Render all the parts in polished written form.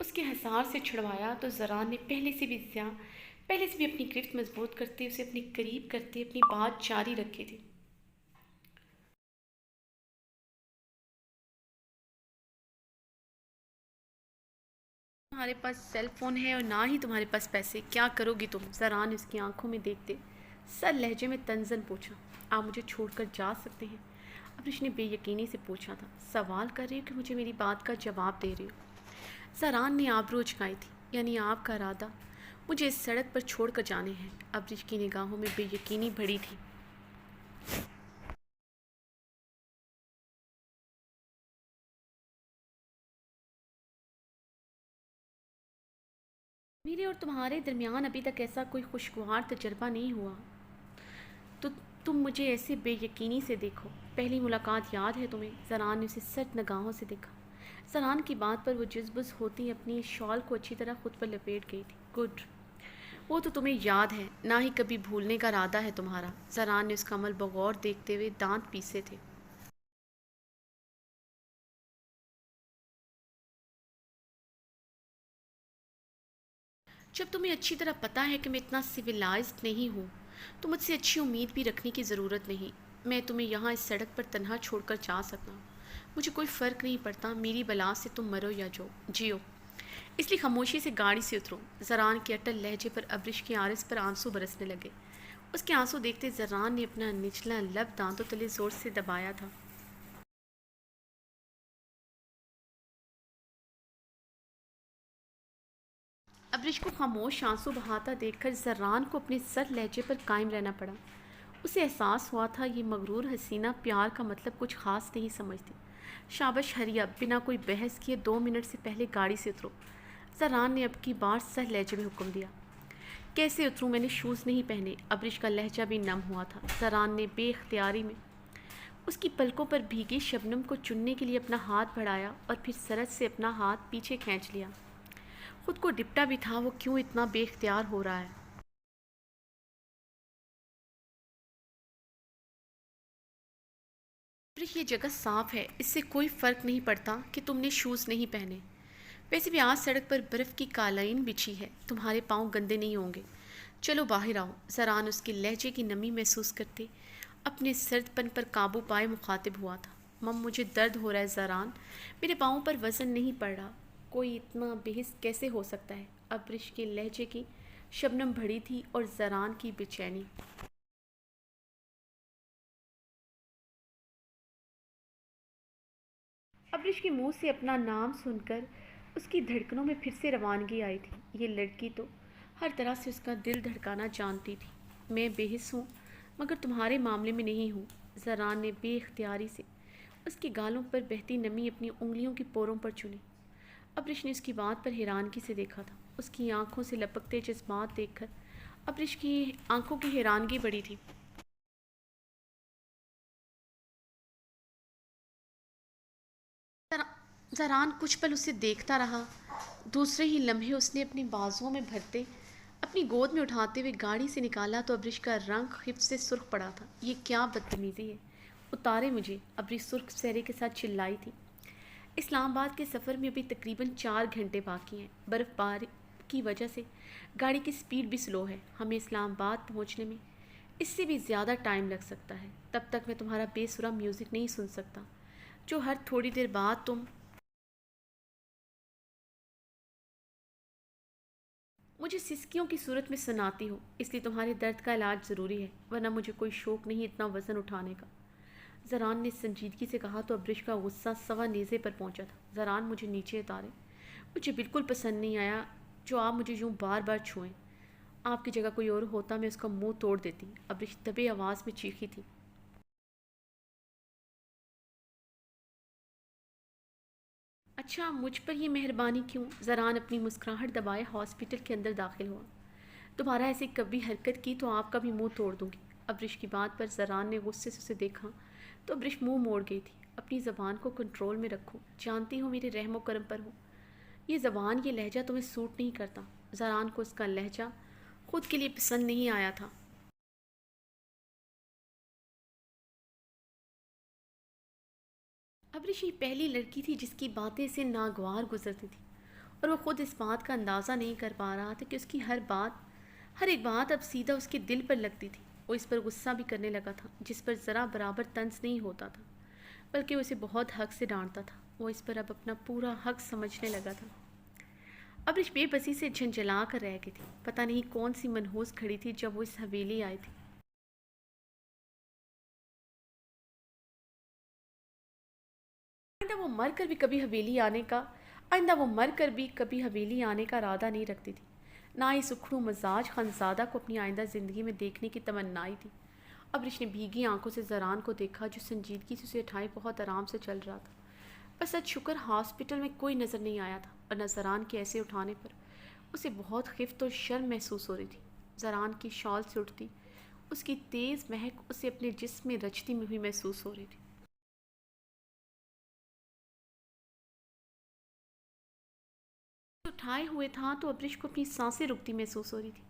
اس کے حصار سے چھڑوایا تو زران نے پہلے سے بھی اپنی گرفت مضبوط کرتے، اسے اپنے قریب کرتے اپنی بات جاری رکھی تھی۔ تمہارے پاس سیل فون ہے اور نہ ہی تمہارے پاس پیسے، کیا کرو گی تم؟ زران نے اس کی آنکھوں میں دیکھتے سر لہجے میں تنزن پوچھا۔ آپ مجھے چھوڑ کر جا سکتے ہیں؟ ابریش نے بے یقینی سے پوچھا تھا۔ سوال کر رہی ہو کہ مجھے میری بات کا جواب دے رہی ہو؟ زران نے آبرو اچکائی تھی۔ یعنی آپ کا ارادہ مجھے اس سڑک پر چھوڑ کر جانے ہیں؟ ابریش کی نگاہوں میں بے یقینی بڑی تھی۔ میرے اور تمہارے درمیان ابھی تک ایسا کوئی خوشگوار تجربہ نہیں ہوا تو تم مجھے ایسے بے یقینی سے دیکھو۔ پہلی ملاقات یاد ہے تمہیں؟ زران نے اسے سرد نگاہوں سے دیکھا۔ زران کی بات پر وہ جزبز ہوتی اپنی شال کو اچھی طرح خود پر لپیٹ گئی تھی۔ گڈ، وہ تو تمہیں یاد ہے، نہ ہی کبھی بھولنے کا ارادہ ہے تمہارا۔ زران نے اس کا عمل بغور دیکھتے ہوئے دانت پیسے تھے۔ جب تمہیں اچھی طرح پتہ ہے کہ میں اتنا سویلائزڈ نہیں ہوں تو مجھ سے اچھی امید بھی رکھنے کی ضرورت نہیں۔ میں تمہیں یہاں اس سڑک پر تنہا چھوڑ کر جا سکتا ہوں۔ مجھے کوئی فرق نہیں پڑتا میری بلا سے تم مرو یا جیو، اس لیے خاموشی سے گاڑی سے اترو۔ زران کے اٹل لہجے پر ابرش کے عارض پر آنسو برسنے لگے۔ اس کے آنسو دیکھتے زران نے اپنا نچلا لب دانتوں تلے زور سے دبایا تھا۔ ابرش کو خاموش آنسو بہاتا دیکھ کر زران کو اپنے سر لہجے پر قائم رہنا پڑا۔ اسے احساس ہوا تھا یہ مغرور حسینہ پیار کا مطلب کچھ خاص نہیں سمجھتی۔ شابش ہری اب، بنا کوئی بحث کیے 2 منٹ سے پہلے گاڑی سے اترو۔ زران نے اب کی بار سر لہجے میں حکم دیا۔ کیسے اتروں؟ میں نے شوز نہیں پہنے۔ ابرش کا لہجہ بھی نم ہوا تھا۔ زران نے بے اختیاری میں اس کی پلکوں پر بھیگی شبنم کو چننے کے لیے اپنا ہاتھ بڑھایا اور پھر سرد سے اپنا ہاتھ پیچھے کھینچ لیا۔ خود کو ڈپٹا بھی تھا وہ کیوں اتنا بے اختیار ہو رہا ہے۔ ابرش، یہ جگہ صاف ہے، اس سے کوئی فرق نہیں پڑتا کہ تم نے شوز نہیں پہنے۔ ویسے بھی آج سڑک پر برف کی قالین بچھی ہے، تمہارے پاؤں گندے نہیں ہوں گے۔ چلو باہر آؤ۔ زران اس کے لہجے کی نمی محسوس کرتے اپنے سرد پن پر قابو پائے مخاطب ہوا تھا۔ مجھے درد ہو رہا ہے زران، میرے پاؤں پر وزن نہیں پڑ رہا۔ کوئی اتنا بحث کیسے ہو سکتا ہے؟ ابرش کے لہجے کی شبنم بڑھی تھی اور زران کی بے چینی۔ ابرش کے منہ سے اپنا نام سن کر اس کی دھڑکنوں میں پھر سے روانگی آئی تھی۔ یہ لڑکی تو ہر طرح سے اس کا دل دھڑکانا جانتی تھی۔ میں بے حس ہوں مگر تمہارے معاملے میں نہیں ہوں۔ زران نے بے اختیاری سے اس کی گالوں پر بہتی نمی اپنی انگلیوں کی پوروں پر چنی۔ ابرش نے اس کی بات پر حیرانگی سے دیکھا تھا۔ اس کی آنکھوں سے لپکتے جذبات دیکھ کر ابرش کی آنکھوں کی حیرانگی بڑھی تھی۔ زران کچھ پل اسے دیکھتا رہا۔ دوسرے ہی لمحے اس نے اپنی بازوؤں میں بھرتے اپنی گود میں اٹھاتے ہوئے گاڑی سے نکالا تو ابرش کا رنگ خف سے سرخ پڑا تھا۔ یہ کیا بدتمیزی ہے؟ اتارے مجھے، ابرش سرخ چہرے کے ساتھ چلائی تھی۔ اسلام آباد کے سفر میں ابھی تقریباً 4 گھنٹے باقی ہیں۔ برف باری کی وجہ سے گاڑی کی سپیڈ بھی سلو ہے۔ ہمیں اسلام آباد پہنچنے میں اس سے بھی زیادہ ٹائم لگ سکتا ہے۔ تب تک میں تمہارا بے سرا میوزک نہیں سن سکتا جو ہر تھوڑی دیر بعد تم مجھے سسکیوں کی صورت میں سناتی ہو۔ اس لیے تمہارے درد کا علاج ضروری ہے، ورنہ مجھے کوئی شوق نہیں اتنا وزن اٹھانے کا۔ زران نے سنجیدگی سے کہا تو ابرش کا غصہ سوا نیزے پر پہنچا تھا۔ زران، مجھے نیچے اتارے، مجھے بالکل پسند نہیں آیا جو آپ مجھے یوں بار بار چھوئیں۔ آپ کی جگہ کوئی اور ہوتا میں اس کا منہ توڑ دیتی۔ ابرش دبے آواز میں چیخی تھی۔ اچھا، مجھ پر یہ مہربانی کیوں؟ زران اپنی مسکراہٹ دبائے ہاسپٹل کے اندر داخل ہوا۔ دوبارہ ایسی کبھی حرکت کی تو آپ کا بھی منہ توڑ دوں گی۔ ابرش کی بات پر زران نے غصے سے اسے دیکھا تو ابرش منہ موڑ گئی تھی۔ اپنی زبان کو کنٹرول میں رکھو، جانتی ہو میرے رحم و کرم پر ہو۔ یہ زبان، یہ لہجہ تمہیں سوٹ نہیں کرتا۔ زران کو اس کا لہجہ خود کے لیے پسند نہیں آیا تھا۔ ابرش یہ پہلی لڑکی تھی جس کی باتیں اسے ناگوار گزرتی تھی اور وہ خود اس بات کا اندازہ نہیں کر پا رہا تھا کہ اس کی ہر ایک بات اب سیدھا اس کے دل پر لگتی تھی۔ وہ اس پر غصہ بھی کرنے لگا تھا، جس پر ذرا برابر طنز نہیں ہوتا تھا، بلکہ وہ اسے بہت حق سے ڈانٹتا تھا۔ وہ اس پر اب اپنا پورا حق سمجھنے لگا تھا۔ ابرش بے بسی سے جھنجھلا کر رہ گئی تھی۔ پتہ نہیں کون سی منحوس کھڑی تھی جب وہ اس حویلی آئی تھی۔ آئندہ وہ مر کر بھی کبھی حویلی آنے کا ارادہ نہیں رکھتی تھی۔ نہ ہی سکھڑو مزاج خانزادہ کو اپنی آئندہ زندگی میں دیکھنے کی تمنائی تھی۔ ابرش نے بھیگی آنکھوں سے زران کو دیکھا، جو سنجیدگی سے اسے اٹھائے بہت آرام سے چل رہا تھا۔ بس سچ شکر ہاسپٹل میں کوئی نظر نہیں آیا تھا، ورنہ زران کے ایسے اٹھانے پر اسے بہت خفت اور شرم محسوس ہو رہی تھی۔ زران کی شال سے اٹھتی اس کی تیز مہک اسے اپنے جسم میں رچتی ہوئی محسوس ہو رہی تھی۔ اٹھائے ہوئے تھا تو ابرش کو اپنی سانسیں رکتی محسوس ہو رہی تھی۔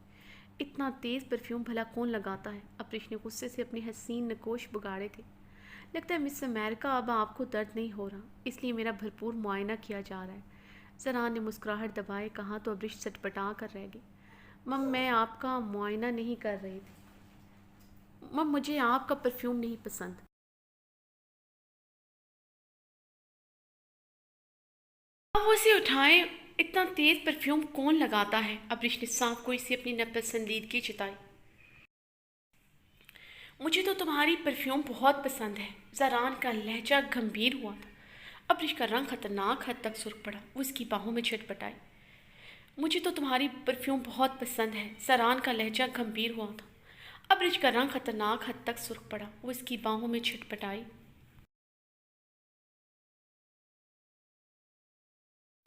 اتنا تیز پرفیوم بھلا کون لگاتا ہے؟ ابرش نے غصے سے اپنے حسین نکوش بگاڑے تھے۔ لگتا ہے مس امریکہ اب آپ کو درد نہیں ہو رہا، اس لیے میرا بھرپور معائنہ کیا جا رہا ہے۔ زران نے مسکراہٹ دبائے کہا تو ابرش چٹپٹا کر رہ گئی۔ مم میں آپ کا معائنہ نہیں کر رہی تھی۔ مم مجھے آپ کا پرفیوم نہیں پسند۔ اب وہ اسے اٹھائے، اتنا تیز پرفیوم کون لگاتا ہے؟ ابرش نے صاف کوئی سے اپنی ناپسندیدگی جتائی۔ مجھے تو تمہاری پرفیوم بہت پسند ہے۔ زران کا لہجہ گھمبیر ہوا تھا۔ ابرش کا رنگ خطرناک حد تک سرخ پڑا، وہ اس کی باہوں میں چھٹپٹائی۔ مجھے تو تمہاری پرفیوم بہت پسند ہے۔ زران کا لہجہ گھمبیر ہوا تھا۔ ابرش کا رنگ خطرناک حد تک سرخ پڑا، وہ اس کی باہوں میں چھٹپٹائی۔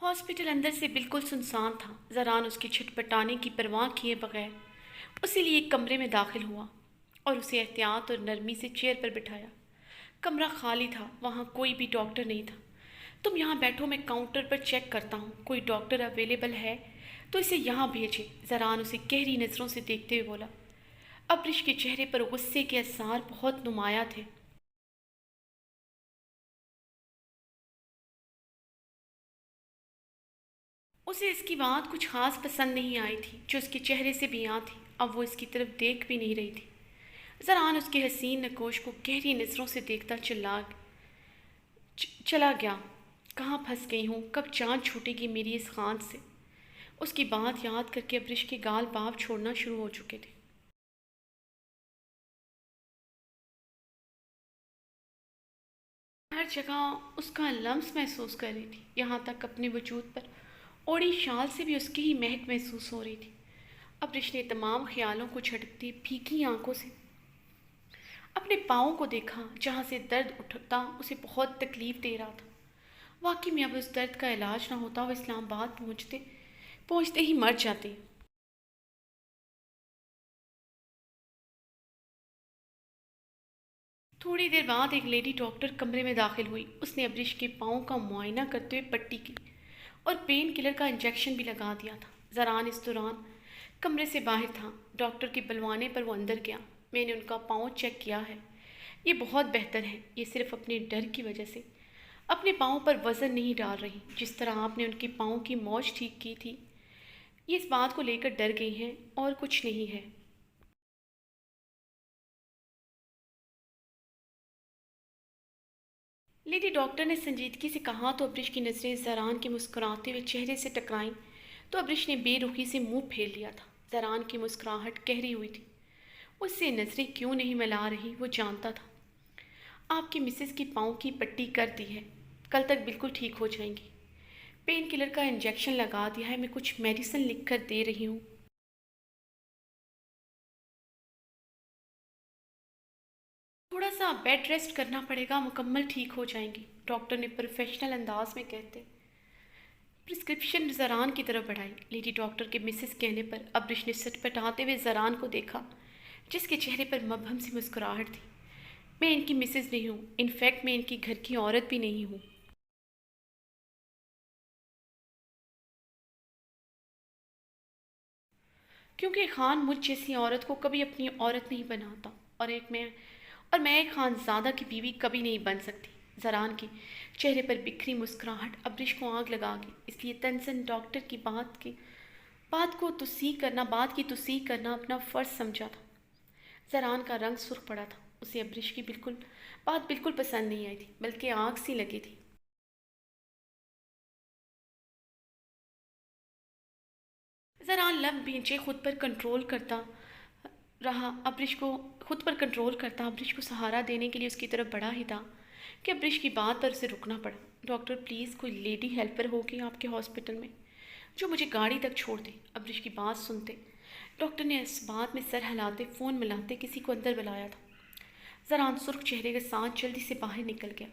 ہاسپٹل اندر سے بالکل سنسان تھا۔ زران اس کی چھٹپٹانے کی پرواہ کیے بغیر اسی لیے ایک کمرے میں داخل ہوا اور اسے احتیاط اور نرمی سے چیئر پر بٹھایا۔ کمرہ خالی تھا، وہاں کوئی بھی ڈاکٹر نہیں تھا۔ تم یہاں بیٹھو، میں کاؤنٹر پر چیک کرتا ہوں، کوئی ڈاکٹر اویلیبل ہے تو اسے یہاں بھیجے۔ زران اسے گہری نظروں سے دیکھتے ہوئے بولا۔ ابرش کے چہرے پر غصے کے آثار بہت نمایاں تھے۔ اسے اس کی بات کچھ خاص پسند نہیں آئی تھی، جو اس کے چہرے سے بیان تھی۔ اب وہ اس کی طرف دیکھ بھی نہیں رہی تھی۔ زران اس کے حسین نکوش کو گہری نظروں سے دیکھتا چلا گیا۔ کہاں پھنس گئی ہوں؟ کب جان چھوٹے گی میری اس خان سے؟ اس کی بات یاد کر کے ابرش کے گال باب چھوڑنا شروع ہو چکے تھے۔ ہر جگہ اس کا لمس محسوس کر رہی تھی، یہاں تک اپنے وجود پر اوڑی شال سے بھی اس کی ہی مہک محسوس ہو رہی تھی۔ ابرش نے تمام خیالوں کو جھٹکتی بھیگی آنکھوں سے اپنے پاؤں کو دیکھا، جہاں سے درد اٹھتا اسے بہت تکلیف دے رہا تھا۔ واقعی میں اب اس درد کا علاج نہ ہوتا، وہ اسلام آباد پہنچتے ہی مر جاتے۔ تھوڑی دیر بعد ایک لیڈی ڈاکٹر کمرے میں داخل ہوئی۔ اس نے ابرش کے پاؤں کا معائنہ کرتے ہوئے پٹی کی اور پین کلر کا انجیکشن بھی لگا دیا تھا۔ زران اس دوران کمرے سے باہر تھا۔ ڈاکٹر کے بلوانے پر وہ اندر گیا۔ میں نے ان کا پاؤں چیک کیا ہے، یہ بہت بہتر ہے۔ یہ صرف اپنے ڈر کی وجہ سے اپنے پاؤں پر وزن نہیں ڈال رہی، جس طرح آپ نے ان کے پاؤں کی موچ ٹھیک کی تھی۔ یہ اس بات کو لے کر ڈر گئی ہیں اور کچھ نہیں ہے۔ لیڈی ڈاکٹر نے سنجیدگی سے کہا تو ابرش کی نظریں زران کے مسکراتے ہوئے چہرے سے ٹکرائیں تو ابرش نے بے رخی سے منہ پھیر لیا تھا۔ زران کی مسکراہٹ گہری ہوئی تھی، اس سے نظریں کیوں نہیں ملا رہی وہ جانتا تھا۔ آپ کی مسز کی پاؤں کی پٹی کر دی ہے، کل تک بالکل ٹھیک ہو جائیں گی۔ پین کلر کا انجیکشن لگا دیا ہے، میں کچھ میڈیسن لکھ کر دے رہی ہوں۔ تھوڑا سا بیڈ ریسٹ کرنا پڑے گا، مکمل ٹھیک ہو جائیں گی، ڈاکٹر نے پروفیشنل انداز میں کہتے پرسکرپشن زران کی طرف بڑھائی۔ لیڈی ڈاکٹر کے مسز کہنے پر ابرش نے سٹپٹاتے ہوئے زران کو دیکھا، جس کے چہرے پر مبہم سی مسکراہٹ تھی۔ میں ان کی مسز نہیں ہوں، انفیکٹ میں ان کی گھر کی عورت بھی نہیں ہوں۔ کیونکہ خان مجھ جیسی عورت کو کبھی اپنی عورت نہیں بناتا، اور میں ایک خانزادہ کی بیوی کبھی نہیں بن سکتی۔ زران کے چہرے پر بکھری مسکراہٹ ابرش کو آگ لگا گئی، اس لیے تنزن ڈاکٹر کی بات کی تصحیح کرنا اپنا فرض سمجھا تھا۔ زران کا رنگ سرخ پڑا تھا، اسے ابرش کی بات بالکل پسند نہیں آئی تھی، بلکہ آگ سی لگی تھی۔ زران لب بھینچے خود پر کنٹرول کرتا ابرش کو سہارا دینے کے لیے اس کی طرف بڑھا ہی تھا کہ ابرش کی بات پر اسے رکنا پڑا۔ ڈاکٹر پلیز کوئی لیڈی ہیلپر ہوگی آپ کے ہاسپٹل میں جو مجھے گاڑی تک چھوڑ دے۔ ابرش کی بات سنتے ڈاکٹر نے اس بات میں سر ہلاتے فون ملاتے کسی کو اندر بلایا تھا۔ زران سرخ چہرے کے ساتھ جلدی سے باہر نکل گیا۔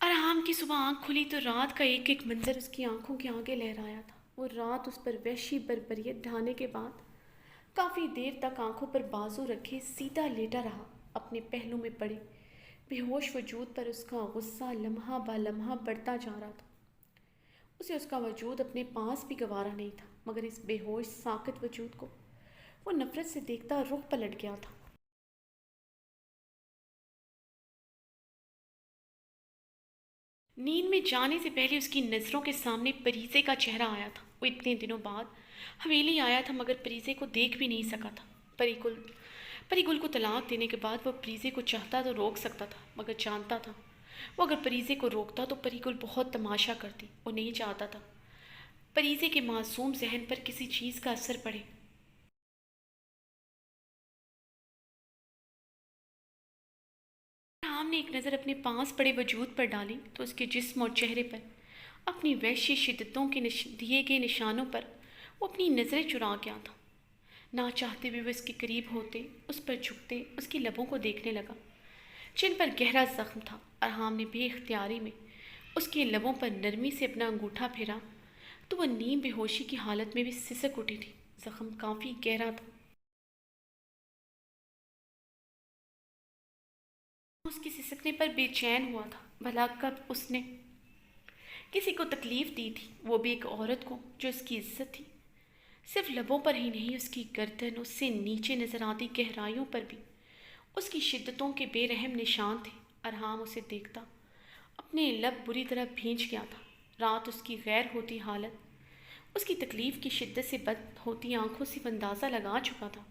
ارحام کی صبح آنکھ کھلی تو رات کا ایک ایک منظر اس کی آنکھوں کے آگے لہرایا تھا۔ وہ رات اس پر وحشی بربریت ڈھانے کے بعد کافی دیر تک آنکھوں پر بازو رکھے سیدھا لیٹا رہا، اپنے پہلو میں پڑے بے ہوش وجود پر اس کا غصہ لمحہ با لمحہ بڑھتا جا رہا تھا۔ اسے اس کا وجود اپنے پاس بھی گوارا نہیں تھا، مگر اس بے ہوش ساکت وجود کو وہ نفرت سے دیکھتا رخ پلٹ گیا تھا۔ نیند میں جانے سے پہلے اس کی نظروں کے سامنے پریزے کا چہرہ آیا تھا۔ وہ اتنے دنوں بعد حویلی آیا تھا مگر پریزے کو دیکھ بھی نہیں سکا تھا۔ پری گل کو طلاق دینے کے بعد وہ پریزے کو چاہتا تو روک سکتا تھا، مگر جانتا تھا وہ اگر پریزے کو روکتا تو پری گل بہت تماشا کرتی۔ وہ نہیں چاہتا تھا پریزے کے معصوم ذہن پر کسی چیز کا اثر پڑے۔ ارحام نے ایک نظر اپنے پاس پڑے وجود پر ڈالی تو اس کے جسم اور چہرے پر اپنی وحشی شدتوں کے دیے گئے نشانوں پر وہ اپنی نظریں چرا گیا تھا۔ نہ چاہتے ہوئے وہ اس کے قریب ہوتے، اس پر جھکتے، اس کی لبوں کو دیکھنے لگا جن پر گہرا زخم تھا۔ ارحام نے بے اختیاری میں اس کے لبوں پر نرمی سے اپنا انگوٹھا پھیرا تو وہ نیم بے ہوشی کی حالت میں بھی سسک اٹھی تھی۔ زخم کافی گہرا تھا، اس کی سسکنے پر بے چین ہوا تھا۔ بھلا کب اس نے کسی کو تکلیف دی تھی، وہ بھی ایک عورت کو جو اس کی عزت تھی؟ صرف لبوں پر ہی نہیں، اس کی گردن، اس سے نیچے نظر آتی گہرائیوں پر بھی اس کی شدتوں کے بے رحم نشان تھے۔ ارحام اسے دیکھتا اپنے لب بری طرح بھینچ گیا تھا۔ رات اس کی غیر ہوتی حالت، اس کی تکلیف کی شدت سے بد ہوتی آنکھوں سے وہ اندازہ لگا چکا تھا۔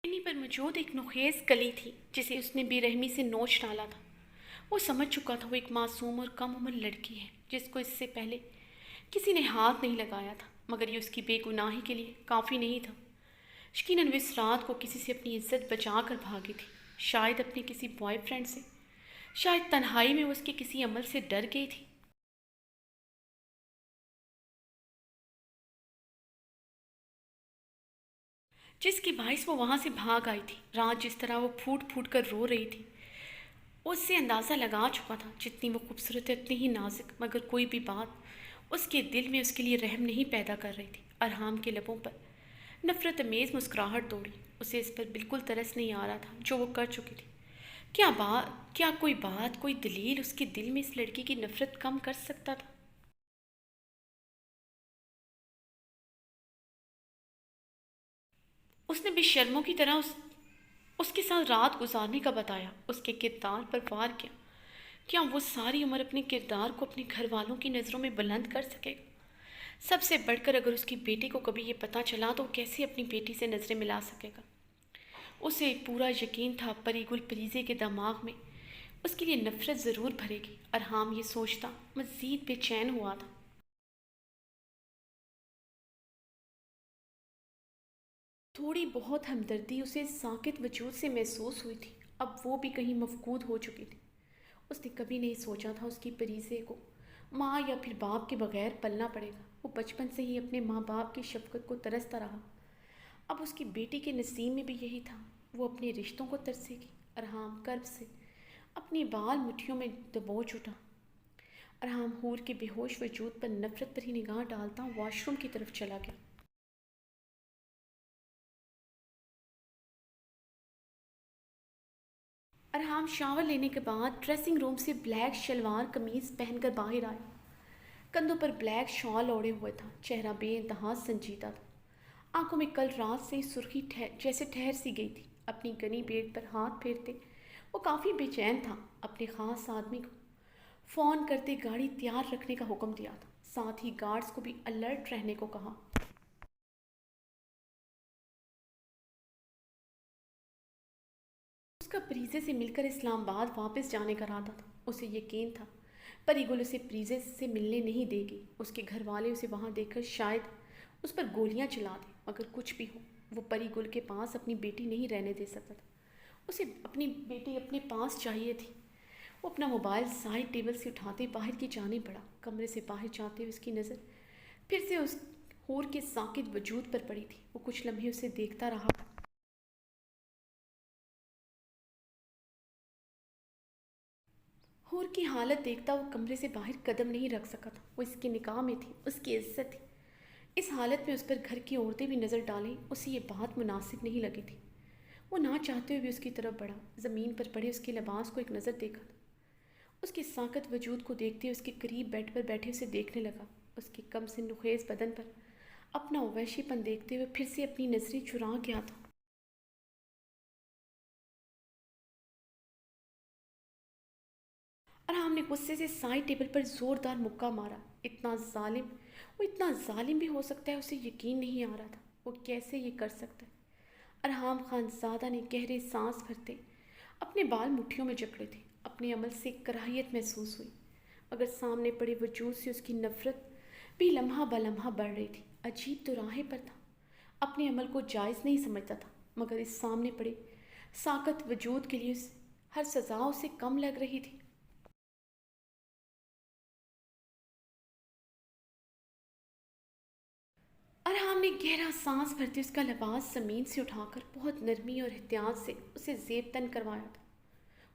سینے پر موجود ایک نوخیز کلی تھی جسے اس نے بے رحمی سے نوچ ڈالا تھا۔ وہ سمجھ چکا تھا وہ ایک معصوم اور کم عمر لڑکی ہے جس کو اس سے پہلے کسی نے ہاتھ نہیں لگایا تھا، مگر یہ اس کی بے گناہی کے لیے کافی نہیں تھا۔ یقیناً وہ اس رات کو کسی سے اپنی عزت بچا کر بھاگی تھی، شاید اپنے کسی بوائے فرینڈ سے، شاید تنہائی میں وہ اس کے کسی عمل سے ڈر گئی تھی۔ جس کی باعث وہ وہاں سے بھاگ آئی تھی۔ رات جس طرح وہ پھوٹ پھوٹ کر رو رہی تھی، وہ اس سے اندازہ لگا چکا تھا جتنی وہ خوبصورت ہے اتنی ہی نازک، مگر کوئی بھی بات اس کے دل میں اس کے لیے رحم نہیں پیدا کر رہی تھی۔ ارحام کے لبوں پر نفرت امیز مسکراہٹ دوڑی، اسے اس پر بالکل ترس نہیں آ رہا تھا جو وہ کر چکی تھی۔ کیا کوئی بات، کوئی دلیل اس کے دل میں اس لڑکی کی نفرت کم کر سکتا تھا؟ اس نے بے شرموں کی طرح اس کے ساتھ رات گزارنے کا بتایا، اس کے کردار پر وار کیا۔ کیا وہ ساری عمر اپنے کردار کو اپنے گھر والوں کی نظروں میں بلند کر سکے گا؟ سب سے بڑھ کر اگر اس کی بیٹی کو کبھی یہ پتہ چلا تو وہ کیسے اپنی بیٹی سے نظریں ملا سکے گا؟ اسے پورا یقین تھا پری گل پریزے کے دماغ میں اس کے لیے نفرت ضرور بھرے گی۔ ارحام یہ سوچتا مزید بے چین ہوا تھا۔ تھوڑی بہت ہمدردی اسے ساکت وجود سے محسوس ہوئی تھی، اب وہ بھی کہیں مفقود ہو چکی تھی۔ اس نے کبھی نہیں سوچا تھا اس کی پریزے کو ماں یا پھر باپ کے بغیر پلنا پڑے گا۔ وہ بچپن سے ہی اپنے ماں باپ کی شفقت کو ترستا رہا، اب اس کی بیٹی کے نصیب میں بھی یہی تھا، وہ اپنے رشتوں کو ترسے گی۔ ارحام کرب سے اپنی بال مٹھیوں میں دبوچ اٹھا۔ ارحام حور کے بے ہوش وجود پر نفرت پر ہی نگاہ ڈالتا واش روم کی طرف چلا گیا۔ ارحام شاور لینے کے بعد ڈریسنگ روم سے بلیک شلوار قمیض پہن کر باہر آیا۔ کندھوں پر بلیک شال اوڑے ہوئے تھا، چہرہ بے انتہا سنجیدہ تھا، آنکھوں میں کل رات سے سرخی جیسے ٹھہر سی گئی تھی۔ اپنی گنی پیٹ پر ہاتھ پھیرتے وہ کافی بے چین تھا۔ اپنے خاص آدمی کو فون کرتے گاڑی تیار رکھنے کا حکم دیا تھا، ساتھ ہی گارڈز کو بھی الرٹ رہنے کو کہا۔ اس کا پریزے سے مل کر اسلام آباد واپس جانے کا ارادہ تھا۔ اسے یقین تھا پری گل اسے پریزے سے ملنے نہیں دے گی۔ اس کے گھر والے اسے وہاں دیکھ کر شاید اس پر گولیاں چلا دیں، مگر کچھ بھی ہو وہ پری گل کے پاس اپنی بیٹی نہیں رہنے دے سکتا تھا۔ اسے اپنی بیٹی اپنے پاس چاہیے تھی۔ وہ اپنا موبائل سائڈ ٹیبل سے اٹھاتے باہر کی جانب بڑھا۔ کمرے سے باہر جاتے ہوئے اس کی نظر پھر سے اس حور کے ساکت وجود پر پڑی تھی۔ وہ کچھ لمحے اسے دیکھتا رہا۔ حور کی حالت دیکھتا وہ کمرے سے باہر قدم نہیں رکھ سکا تھا۔ وہ اس کی نکاح میں تھی، اس کی عزت تھی۔ اس حالت میں اس پر گھر کی عورتیں بھی نظر ڈالیں، اسے یہ بات مناسب نہیں لگی تھی۔ وہ نہ چاہتے ہوئے بھی اس کی طرف بڑھا، زمین پر پڑے اس کے لباس کو ایک نظر دیکھا تھا۔ اس کے ساکت وجود کو دیکھتے اس کے قریب بیڈ پر بیٹھے اسے دیکھنے لگا۔ اس کے کم سے نخیز بدن پر اپنا وحشی پن دیکھتے ہوئے پھر سے اپنی نظریں چرا گیا تھا۔ ارحام نے غصے سے سائڈ ٹیبل پر زوردار مکہ مارا۔ اتنا ظالم بھی ہو سکتا ہے، اسے یقین نہیں آ رہا تھا وہ کیسے یہ کر سکتا ہے۔ ارحام خان زادہ نے گہرے سانس بھرتے اپنے بال مٹھیوں میں جکڑے تھے۔ اپنے عمل سے کراہیت محسوس ہوئی، مگر سامنے پڑے وجود سے اس کی نفرت بھی لمحہ بلمحہ بڑھ رہی تھی۔ عجیب تو راہ پر تھا، اپنے عمل کو جائز نہیں سمجھتا تھا، مگر اس سامنے پڑے ساکت وجود کے لیے ہر سزا اسے کم لگ رہی تھی۔ ارحام نے گہرا سانس بھرتے اس کا لباس زمین سے اٹھا کر بہت نرمی اور احتیاط سے اسے زیب تن کروایا تھا۔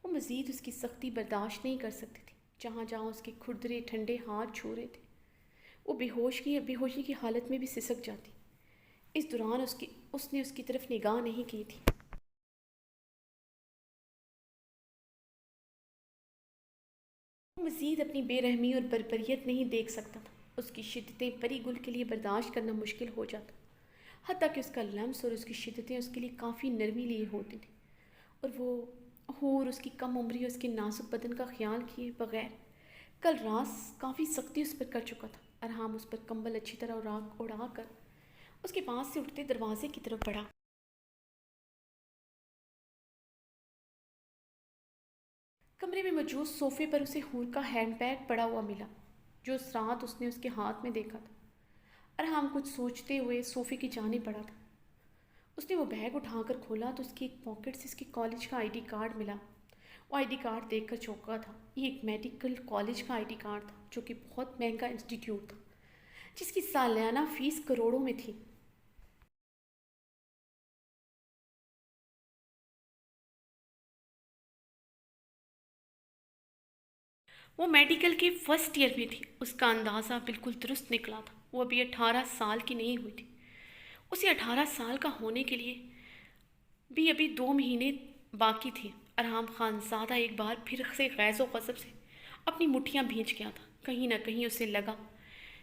وہ مزید اس کی سختی برداشت نہیں کر سکتی تھی۔ جہاں جہاں اس کے کھردرے ٹھنڈے ہاتھ چھو رہے تھے وہ بے ہوشی کی حالت میں بھی سسک جاتی۔ اس دوران اس نے اس کی طرف نگاہ نہیں کی تھی۔ وہ مزید اپنی بے رحمی اور بربریت نہیں دیکھ سکتا تھا۔ اس کی شدتیں پری گل کے لیے برداشت کرنا مشکل ہو جاتا، حتیٰ کہ اس کا لمس اور اس کی شدتیں اس کے لیے کافی نرمی لیے ہوتی تھیں، اور وہ حور اس کی کم عمری اور اس کے نازک بدن کا خیال کیے بغیر کل رات کافی سختی اس پر کر چکا تھا۔ ارحام اس پر کمبل اچھی طرح اڑا کر اس کے پاس سے اٹھتے دروازے کی طرف بڑھا۔ کمرے میں موجود صوفے پر اسے حور کا ہینڈ بیگ پڑا ہوا ملا، جو اس رات اس نے اس کے ہاتھ میں دیکھا تھا۔ ارحام کچھ سوچتے ہوئے صوفے کی جانب بڑھا تھا۔ اس نے وہ بیگ اٹھا کر کھولا تو اس کی ایک پاکٹ سے اس کے کالج کا آئی ڈی کارڈ ملا۔ وہ آئی ڈی کارڈ دیکھ کر چونکا تھا۔ یہ ایک میڈیکل کالج کا آئی ڈی کارڈ تھا، جو کہ بہت مہنگا انسٹیٹیوٹ تھا، جس کی سالانہ فیس کروڑوں میں تھی۔ وہ میڈیکل کے فرسٹ ایئر میں تھی۔ اس کا اندازہ بالکل درست نکلا تھا۔ وہ ابھی 18 سال کی نہیں ہوئی تھی۔ اسے 18 سال کا ہونے کے لیے بھی ابھی 2 مہینے باقی تھے۔ ارحام خان زادہ ایک بار پھر سے غیظ و غضب سے اپنی مٹھیاں بھینچ گیا تھا۔ کہیں نہ کہیں اسے لگا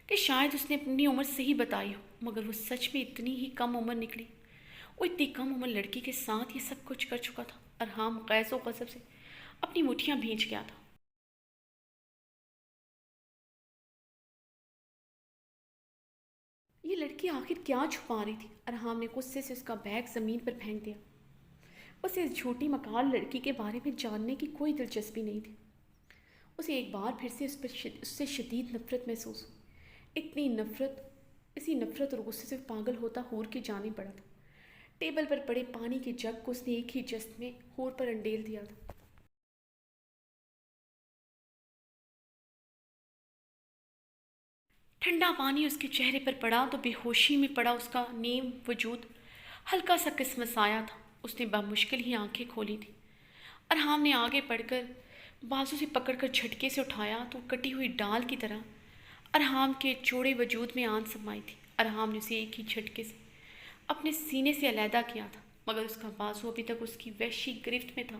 کہ شاید اس نے اپنی عمر صحیح بتائی ہو، مگر وہ سچ میں اتنی ہی کم عمر نکلی۔ وہ اتنی کم عمر لڑکی کے ساتھ یہ سب کچھ کر چکا تھا۔ ارحام غیظ و غضب سے اپنی مٹھیاں بھینچ گیا تھا۔ یہ لڑکی آخر کیا چھپا رہی تھی؟ ارحام نے غصے سے اس کا بیگ زمین پر پھینک دیا۔ اسے اس جھوٹی مکار لڑکی کے بارے میں جاننے کی کوئی دلچسپی نہیں تھی۔ اسے ایک بار پھر سے اس سے شدید نفرت محسوس ہوئی۔ اسی نفرت اور غصے سے پاگل ہوتا حور کی جانب بڑھا تھا۔ ٹیبل پر پڑے پانی کے جگ کو اس نے ایک ہی جست میں حور پر انڈیل دیا تھا۔ ٹھنڈا پانی اس کے چہرے پر پڑا تو بے ہوشی میں پڑا اس کا نیم وجود ہلکا سا کسمسایا تھا۔ اس نے بمشکل ہی آنکھیں کھولی تھی۔ ارحام نے آگے بڑھ کر بازو سے پکڑ کر جھٹکے سے اٹھایا تو کٹی ہوئی ڈال کی طرح ارحام کے چوڑے وجود میں آن سمائی تھی۔ ارحام نے اسے ایک ہی جھٹکے سے اپنے سینے سے علیحدہ کیا تھا، مگر اس کا بازو ابھی تک اس کی وحشی گرفت میں تھا۔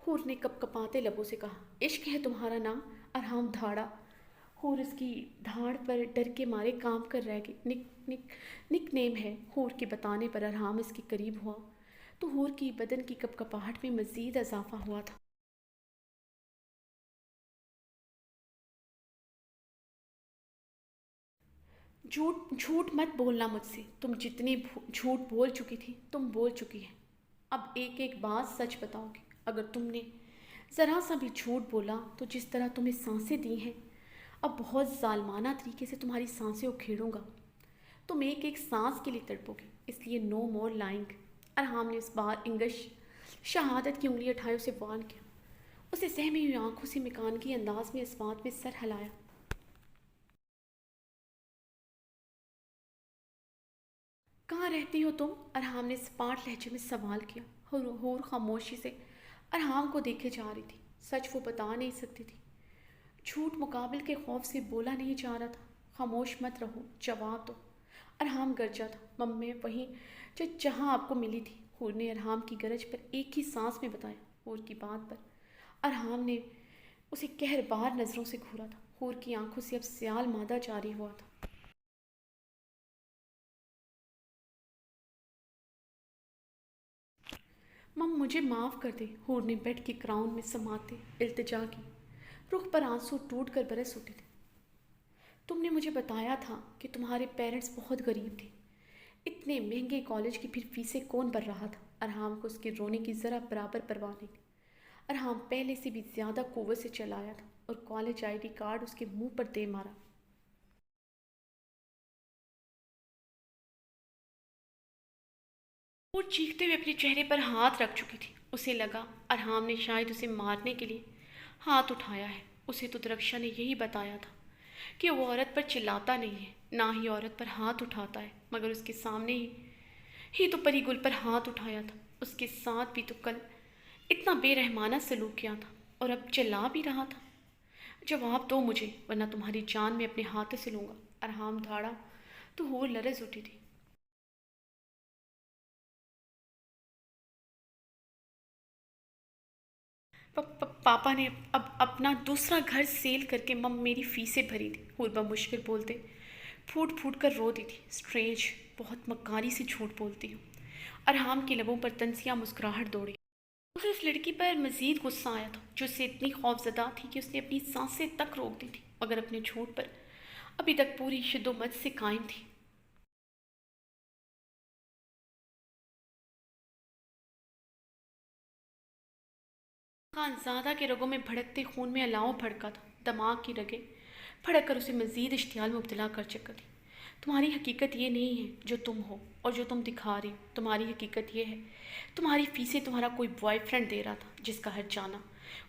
حور نے کپ کپاتے لبوں سے کہا، عشق ہے تمہارا نام؟ ارحام دھاڑا۔ حور اس کی دھاڑ پر ڈر کے مارے کام کر رہ گئی۔ نک نیم ہے۔ حور کے بتانے پر ارحام اس کے قریب ہوا تو حور کی بدن کی کپ کپاہٹ میں مزید اضافہ ہوا تھا۔ جھوٹ مت بولنا مجھ سے، تم جتنے جھوٹ بول چکی تھی تم بول چکی ہیں، اب ایک ایک بات سچ بتاؤ گی۔ اگر تم نے ذرا سا بھی جھوٹ بولا تو جس طرح تمہیں سانسیں دی ہیں اب بہت ظالمانہ طریقے سے تمہاری سانسیں اکھیڑوں گا، تم ایک ایک سانس کے لیے تڑپو گے، اس لیے نو مور لائنگ۔ ارحام نے اس بار انگش شہادت کی انگلی اٹھائے اسے وارن کیا۔ اسے سہمی ہوئی آنکھوں سے مکانگی انداز میں اس بات میں سر ہلایا۔ کہاں رہتی ہو تم؟ ارحام نے سپاٹ لہجے میں سوال کیا۔ حور خاموشی سے ارحام کو دیکھے جا رہی تھی۔ سچ وہ بتا نہیں سکتی تھی، جھوٹ مقابل کے خوف سے بولا نہیں جا رہا تھا۔ خاموش مت رہو، جواب دو۔ ارحام گرجا تھا، مم وہیں جہاں آپ کو ملی تھی۔ حور نے ارحام کی گرج پر ایک ہی سانس میں بتایا۔ حور کی بات پر ارحام نے اسے قہر بار نظروں سے گھورا تھا۔ حور کی آنکھوں سے اب سیال مادہ جاری ہوا تھا۔ مم مجھے معاف کر دے، حور نے بیڈ کے کراؤن میں سماتے التجا کی۔ رخ پر آنسو ٹوٹ کر برس اٹھے تھے۔ تم نے مجھے بتایا تھا کہ تمہارے پیرنٹس بہت غریب تھے، اتنے مہنگے کالج کی پھر فیسیں کون بھر رہا تھا؟ ارحام کو اس کے رونے کی ذرا برابر پرواہ نہیں تھی۔ ارحام پہلے سے بھی زیادہ قوت سے چلایا تھا اور کالج آئی ڈی کارڈ اس کے منہ پر دے مارا۔ وہ چیختے ہوئے اپنے چہرے پر ہاتھ رکھ چکی تھی۔ اسے لگا ارحام نے شاید اسے مارنے کے لیے ہاتھ اٹھایا ہے۔ اسے تو درخشا نے یہی بتایا تھا کہ وہ عورت پر چلاتا نہیں ہے، نہ ہی عورت پر ہاتھ اٹھاتا ہے، مگر اس کے سامنے ہی تو پری گل پر ہاتھ اٹھایا تھا۔ اس کے ساتھ بھی تو کل اتنا بے رحمانہ سلوک کیا تھا اور اب چلا بھی رہا تھا۔ جواب دو مجھے، ورنہ تمہاری جان میں اپنے ہاتھ سے لوں گا۔ ارحام دھاڑا تو حور لرز اٹھی تھی۔ پاپا نے اب اپنا دوسرا گھر سیل کر کے مم میری فیسیں بھری تھی۔ حور بمشکل بولتے پھوٹ پھوٹ کر رو دی تھی۔ اسٹرینج، بہت مکاری سے جھوٹ بولتی ہوں۔ ارحام کے لبوں پر تنزیہ مسکراہٹ دوڑی۔ اسے اس لڑکی پر مزید غصہ آیا تھا جو اس سے اتنی خوفزدہ تھی کہ اس نے اپنی سانسیں تک روک دی تھی، مگر اپنے جھوٹ پر ابھی تک پوری شد و مت سے قائم تھی۔ خانزادہ کے رگوں میں بھڑکتے خون میں الاؤ بھڑکا تھا۔ دماغ کی رگیں بھڑک کر اسے مزید اشتعال میں مبتلا کر چکی تھی۔ تمہاری حقیقت یہ نہیں ہے جو تم ہو اور جو تم دکھا رہی ہو۔ تمہاری حقیقت یہ ہے، تمہاری فیسیں تمہارا کوئی بوائے فرینڈ دے رہا تھا جس کا ہر جانا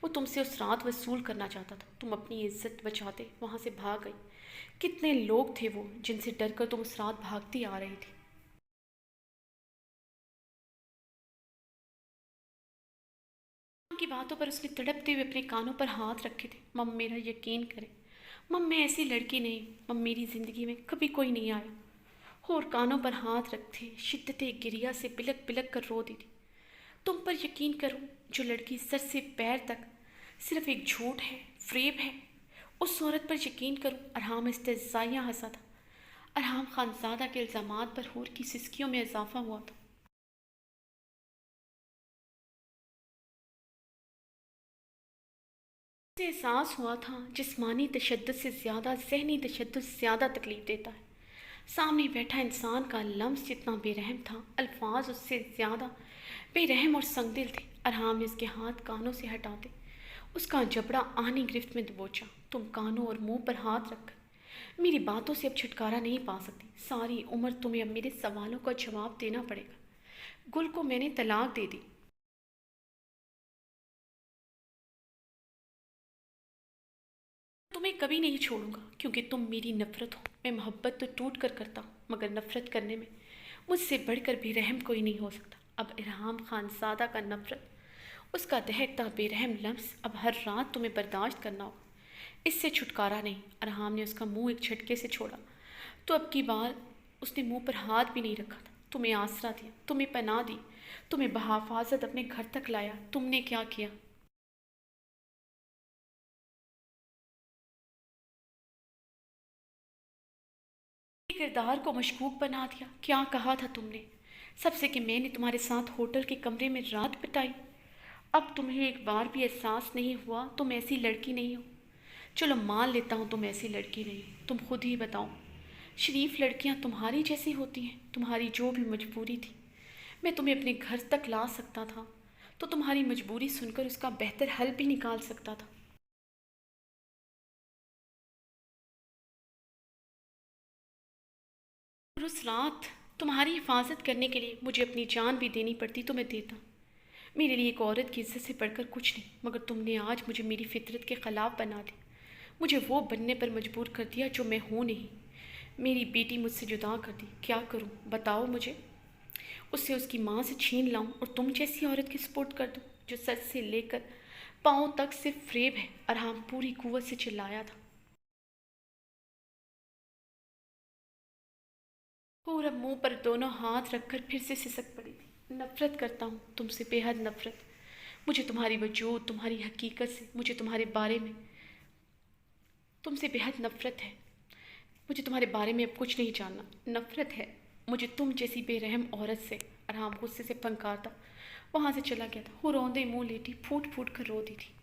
وہ تم سے اس رات وصول کرنا چاہتا تھا۔ تم اپنی عزت بچاتے وہاں سے بھاگ گئی۔ کتنے لوگ تھے وہ جن سے ڈر کر تم اس رات بھاگتی آ رہی تھی۔ کی باتوں پر اس نے تڑپتے ہوئے اپنے کانوں پر ہاتھ رکھے تھے۔ مم میرا یقین کرے، مم میں ایسی لڑکی نہیں، مم میری زندگی میں کبھی کوئی نہیں آیا۔ اور کانوں پر ہاتھ رکھتے شدت گریہ سے بلک بلک کر رو دی تھی۔ تم پر یقین کروں جو لڑکی سر سے پیر تک صرف ایک جھوٹ ہے، فریب ہے، اس عورت پر یقین کروں؟ ارحام استہزائیہ ہنسا تھا۔ ارحام خانزادہ کے الزامات پر حور کی سسکیوں میں اضافہ ہوا تھا۔ اسے احساس ہوا تھا جسمانی تشدد سے زیادہ ذہنی تشدد زیادہ تکلیف دیتا ہے۔ سامنے بیٹھا انسان کا لمس جتنا بے رحم تھا، الفاظ اس سے زیادہ بے رحم اور سنگ دل تھے۔ ارحام نے اس کے ہاتھ کانوں سے ہٹاتے اس کا جبڑا آہنی گرفت میں دبوچا۔ تم کانوں اور منہ پر ہاتھ رکھ کر میری باتوں سے اب چھٹکارا نہیں پا سکتی۔ ساری عمر تمہیں اب میرے سوالوں کا جواب دینا پڑے گا۔ گل کو میں نے طلاق دے دی۔ تمہیں کبھی نہیں چھوڑوں گا کیونکہ تم میری نفرت ہو۔ میں محبت تو ٹوٹ کر کرتا ہوں، مگر نفرت کرنے میں مجھ سے بڑھ کر بے رحم کوئی نہیں ہو سکتا۔ اب ارحام خانزادہ کا نفرت، اس کا دہکتا بے رحم لمس اب ہر رات تمہیں برداشت کرنا ہوگا۔ اس سے چھٹکارا نہیں۔ ارحام نے اس کا منہ ایک جھٹکے سے چھوڑا تو اب کی بار اس نے منہ پر ہاتھ بھی نہیں رکھا تھا۔ تمہیں آسرا دیا، تمہیں پناہ دی، تمہیں بحفاظت اپنے گھر تک لایا، تم نے کیا کیا؟ کردار کو مشکوک بنا دیا۔ کیا کہا تھا تم نے سب سے کہ میں نے تمہارے ساتھ ہوٹل کے کمرے میں رات بتائی؟ اب تمہیں ایک بار بھی احساس نہیں ہوا تم ایسی لڑکی نہیں ہو؟ چلو مان لیتا ہوں تم ایسی لڑکی نہیں ہو، تم خود ہی بتاؤ۔ شریف لڑکیاں تمہاری جیسی ہوتی ہیں، تمہاری جو بھی مجبوری تھی میں تمہیں اپنے گھر تک لا سکتا تھا تو تمہاری مجبوری سن کر اس کا بہتر حل بھی نکال سکتا تھا۔ اور اس رات تمہاری حفاظت کرنے کے لیے مجھے اپنی جان بھی دینی پڑتی تو میں دیتا۔ میرے لیے ایک عورت کی عزت سے بڑھ کر کچھ نہیں، مگر تم نے آج مجھے میری فطرت کے خلاف بنا دیا، مجھے وہ بننے پر مجبور کر دیا جو میں ہوں نہیں۔ میری بیٹی مجھ سے جدا کر دی، کیا کروں بتاؤ مجھے؟ اسے اس کی ماں سے چھین لاؤں اور تم جیسی عورت کے سپرد کر دوں جو سر سے لے کر پاؤں تک صرف فریب ہے؟ ارحم پوری قوت سے چلایا تھا۔ اور اب منہ پر دونوں ہاتھ رکھ کر پھر سے سسک پڑی تھی۔ نفرت کرتا ہوں تم سے، بے حد نفرت۔ مجھے تمہاری وجود، تمہاری حقیقت سے، مجھے تمہارے بارے میں تم سے بے حد نفرت ہے۔ مجھے تمہارے بارے میں اب کچھ نہیں جاننا، نفرت ہے مجھے تم جیسی بے رحم عورت سے۔ ارحم غصے سے پھنکارتا وہاں سے چلا گیا تھا۔ وہ روندے منہ لیٹی پھوٹ پھوٹ کر روتی تھی۔